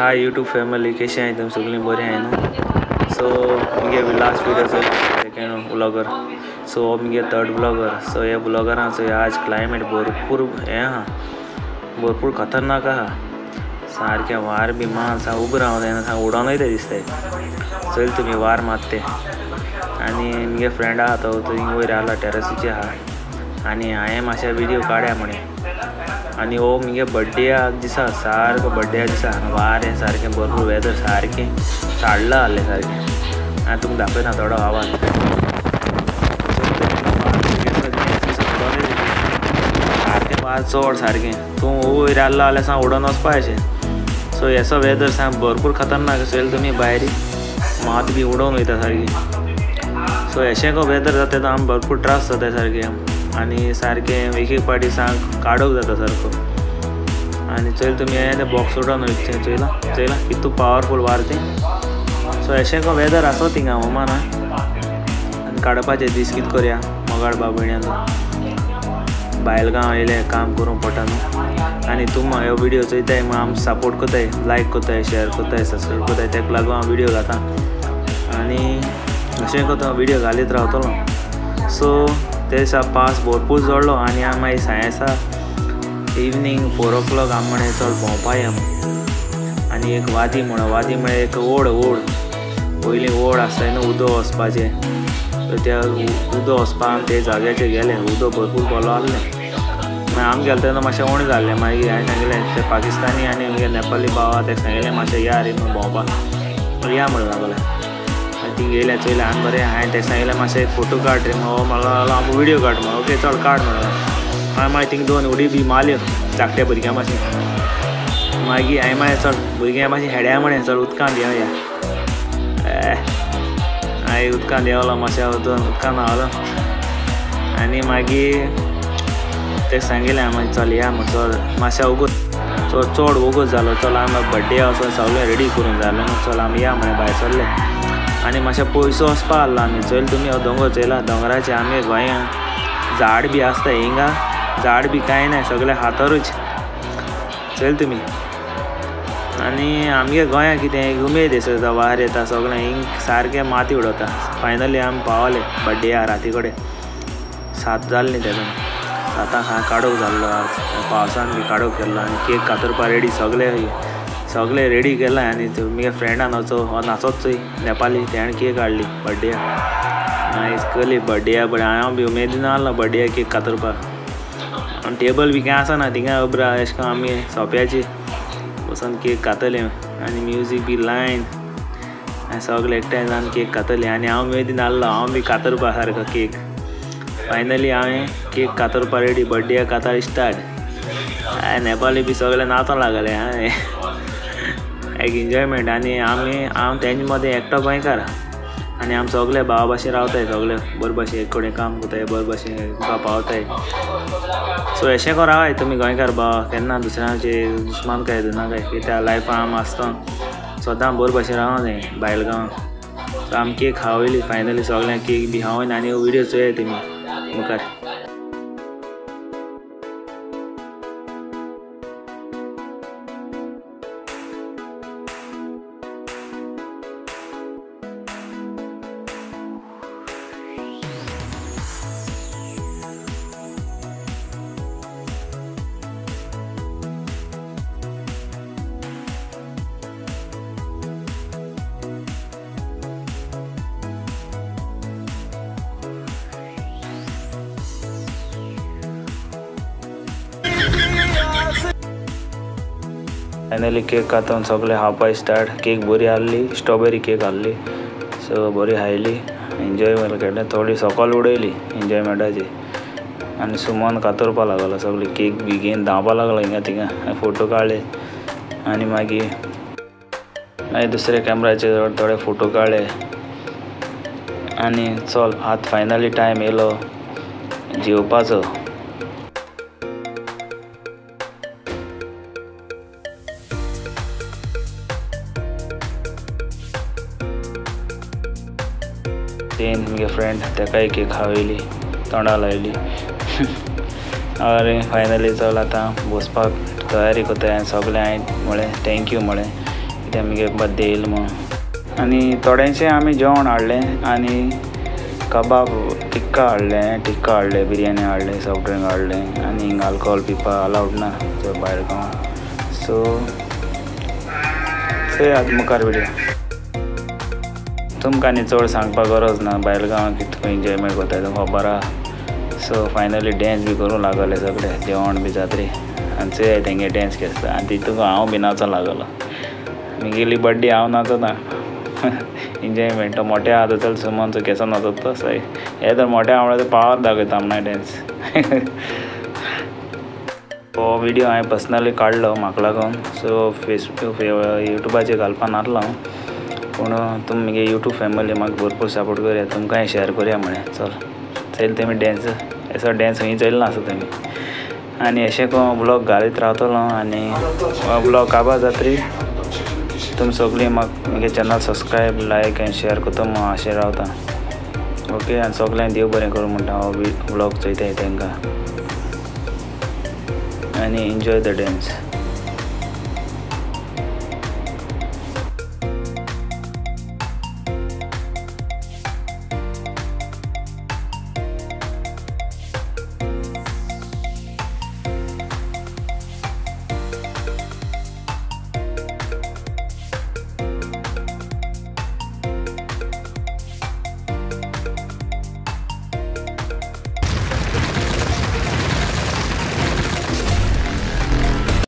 Hi YouTube family, कशी आहे तुम्ही सगळी बरी आहे ना. सो मुगे लास्ट वीडियो सेकंड ब्लॉगर, सो मुगे थर्ड ब्लॉगर. सो हे ब्लॉगरांचो आज क्लायमेट भरपूर हे हा, भरपूर खतरनाक आहा. सारखे वार बी मान सा उबं रावून जायना, सा उडोन वयता दिसताय. चल तुम्ही वार मारते. आणि मुगे फ्रेंड आहा तो वयर आला टेरसीचे आहा आणि हांवें मातशे व्हिडिओ काड्या म्हणे. आणि हो मुगे बड्डेक दिसा सारको बड्डेक दिसा वार हे सारकें भरपूर वेदर सारकें साडलं आसलें सारकें. हांवें तुमकां दाखयता थोडो आवाज. सारकें वार चड सारकें तूं वयर आसलो जाल्यार सा उडोन वचपा अशें. सो हेसो वेदर सा भरपूर खतरनाक असेल. तुमी भायर मात बी उडोवन वयता सारकी. सो अशें को वेदर जाता तो आमकां भरपूर त्रास जाता सारकें. आणि सारकें एक एक पाटी सांग काडोक जाता सारको. आणि चल तुमी ते बॉक्स उडोवन वयचें. चयला कितू पावरफूल वार तें. सो अशें को वेदर आसो थिंगा ओमान. आनी काडपाचें दीस कितें करया मोगाळ बाबण्यान बायलगांव येयलें काम करूंक पडटा न्हू. आनी तुमी हो व्हिडिओ चोयताय म्हण आमकां सपोर्ट कोताय, लायक कोताय, शेअर कोताय, सबस्क्रायब कोताय. तेका लागून हांव व्हिडिओ घालता आनी अशें कोता व्हिडिओ घालीत रावतलो. सो ते दिसा पावस भरपूर जोडलो आनी आमी मागीर सायंसा इवनींग 4 o'clock आमी म्हणे चल भोंवपा या. आनी एक वादी म्हळ्यार एक ओड पयलीं ओड आसताय न्हू उदो वचपाचें. सो त्या उदो वचपाक ते जाग्याचेर गेले. उदो भरपूर बोलो आसलें. मागीर आमी गेले तेन्ना मातशें उणें जाल्लें. मागीर हांवें सांगलें ते पाकिस्तानी आनी आमगे नेपाली भाव तेका सांगलें मातशें या रे म्हूण भोंवपाक. या म्हणून लागलें. ती गेल्या चोयलें आनी बरें हांवें तेका सांगलें मातशें फोटो काड रे म्हाका लागलो आमकां व्हिडिओ काड म्हणून. ओके चल काड म्हणून. हांवें मागीर थिंगा 2 उडी बी मारल्यो धाकट्या भुरग्यां मातशें. मागीर हांवें मागीर चल भुरग्यां मातशें हेड्या म्हणे चल उदकांत देंवया. हांवें उदकांत देंवलो मातशें उदकांत न्हांवलो. आनी मागीर तेका सांगिल्लें हांवें मागीर चल या म्हूण. चल मातशें वगत चड वगत जालो. चल आमी बड्डे वचून सगळें रेडी करूंक जाय न्हू. चल आमी या म्हणे भायर सरले. आनी मातशें पयसो वचपा आसलो आमी. चल तुमी हो दोंगर चयला दोंगराचे आमी गोंयां झाड बी आसता हिंगा झाड बी कांय ना सगळें हातरूच. चल तुमी. आनी आमगे गोंयां कितें एक उमेद दिसता वार येता सगळें हिंग सारकें माती उडोवता. फायनली आमी पावले बड्डेया राती कडेन 7 जाल्लीं तेदून. 7 हांवें काडोक जाल्लो आज पावसान बी काडोक केल्लो. आनी केक कातरपा रेडी सगळें रेडी केलां. आनी तुमगे फ्रेंडान हो नाचोच चोय नेपाली तेणें केक हाडली बड्डेया. नायस केली बड्डेया. बट हांव बी उमेदीन आहलो बड्डेया केक कातरपाक. आनी टेबल बी कांय आसना थिंगा उबरा अशें करून आमी सोंप्याचेर बसून केक कातले. आनी म्युजीक बी लायन आनी सगळे एकठांय जावन केक कातले. आनी हांव उमेदीन आहलो हांव बी कातरपा सारको केक. फायनली हांवें केक कातरपा रेडी बड्डेया कातार स्टार्ट. नेपाली बी सगळे नाचोंक लागले. एक एन्जॉयमेंट. आनी हांव तेंचे मदें एकटो गोंयकार आनी आमी सगळे भावा भाशेन रावताय. सगळे बरे भाशेन एक कडेन काम करताय बरे भाशेन तुका पावताय. सो अशें करून रावाय तुमी गोंयकार भाव. केन्ना दुसऱ्याचे दुस्मान काय नाकाय. कित्याक लायफान आमी आसता सदां बरे भाशेन रावूंक जाय बायलगांव. सो आमी केक खावयली फायनली सगळ्यांक केक बी खावयन. आनी व्हिडिओ चोया तुमी मुखार. फायनली केक कातून सगळे खावपाक स्टार्ट. केक बरी आहली स्ट्रॉबेरी केक आहली. सो बरी खायली एन्जॉयमेंट केलें. थोडी सकाळ उडयली एन्जॉयमेंटाची. आनी सुमन कातरपा लागलो सगळे केक बी घेवन धांवपा लागलो हिंगा थिंगा. फोटो काडले आनी मागीर दुसरे कॅमेराचेर थोडे फोटो काडले. आनी चल आतां फायनली टायम येयलो जेवपाचो. तेन मुगे फ्रेंड तेकाय केक खावयली तोंडा लायली. फायनली चल आतां बसपाक तयारी करता. सगळें हांवें म्हळें थँक्यू म्हळें कित्याक म्हगे बर्थडे येयला म्हणून. आनी थोडेशें आमी जेवण हाडलें आनी कबाब टिक्का हाडलें, बिरयानी हाडलें, सॉफ्ट ड्रिंक हाडलें. आनी हिंगा अल्कोहोल पिवपा अलावड ना थंय भायर गांवांत. सो चोय आतां मुखार व्हिडियो. तुमकां आनी चड सांगपा गरज ना भायर गांवांत कितको एन्जॉयमेंट कोत्ताय तो खबर आहा. सो फायनली डॅन्स बी करूंक लागले सगळे जेवण बी जात्री आनी चोय तेंगे डॅन्स केसता. आनी तितूंत हांव बी नाचों लागलो. म्हगेली बर्थडे हांव नाचता एन्जॉयमेंट. तो मोठे आहा चल सुमनचो केसो नाचत तो सय हे तर मोठे आवडे पावर दाखयता आमना डॅन्स. हो व्हिडियो हांवें पर्सनली काडलो म्हाका लागून. सो फेसबूक युट्यूबाचेर घालपा नासलो हांव, पूण तुमी म्हगे यूट्यूब फॅमिली म्हाका भरपूर सपोर्ट करया. तुमकांय शेअर करया म्हळें. चल तेमी डॅन्स असो डॅन्स खंय चोयलो नासता तेमी. आनी अशें को ब्लॉग घालीत रावतलो. आनी हो ब्लॉग काबार जातरी तुमी सगळीं म्हाका म्हगे चॅनल सबस्क्रायब लायक आनी शेअर करता म्हणून आशें रावता. ओके. आनी सगळ्यांक देव बरें करूं म्हणटा हो ब्लॉग चोयताय तांकां. आनी एन्जॉय द डॅन्स.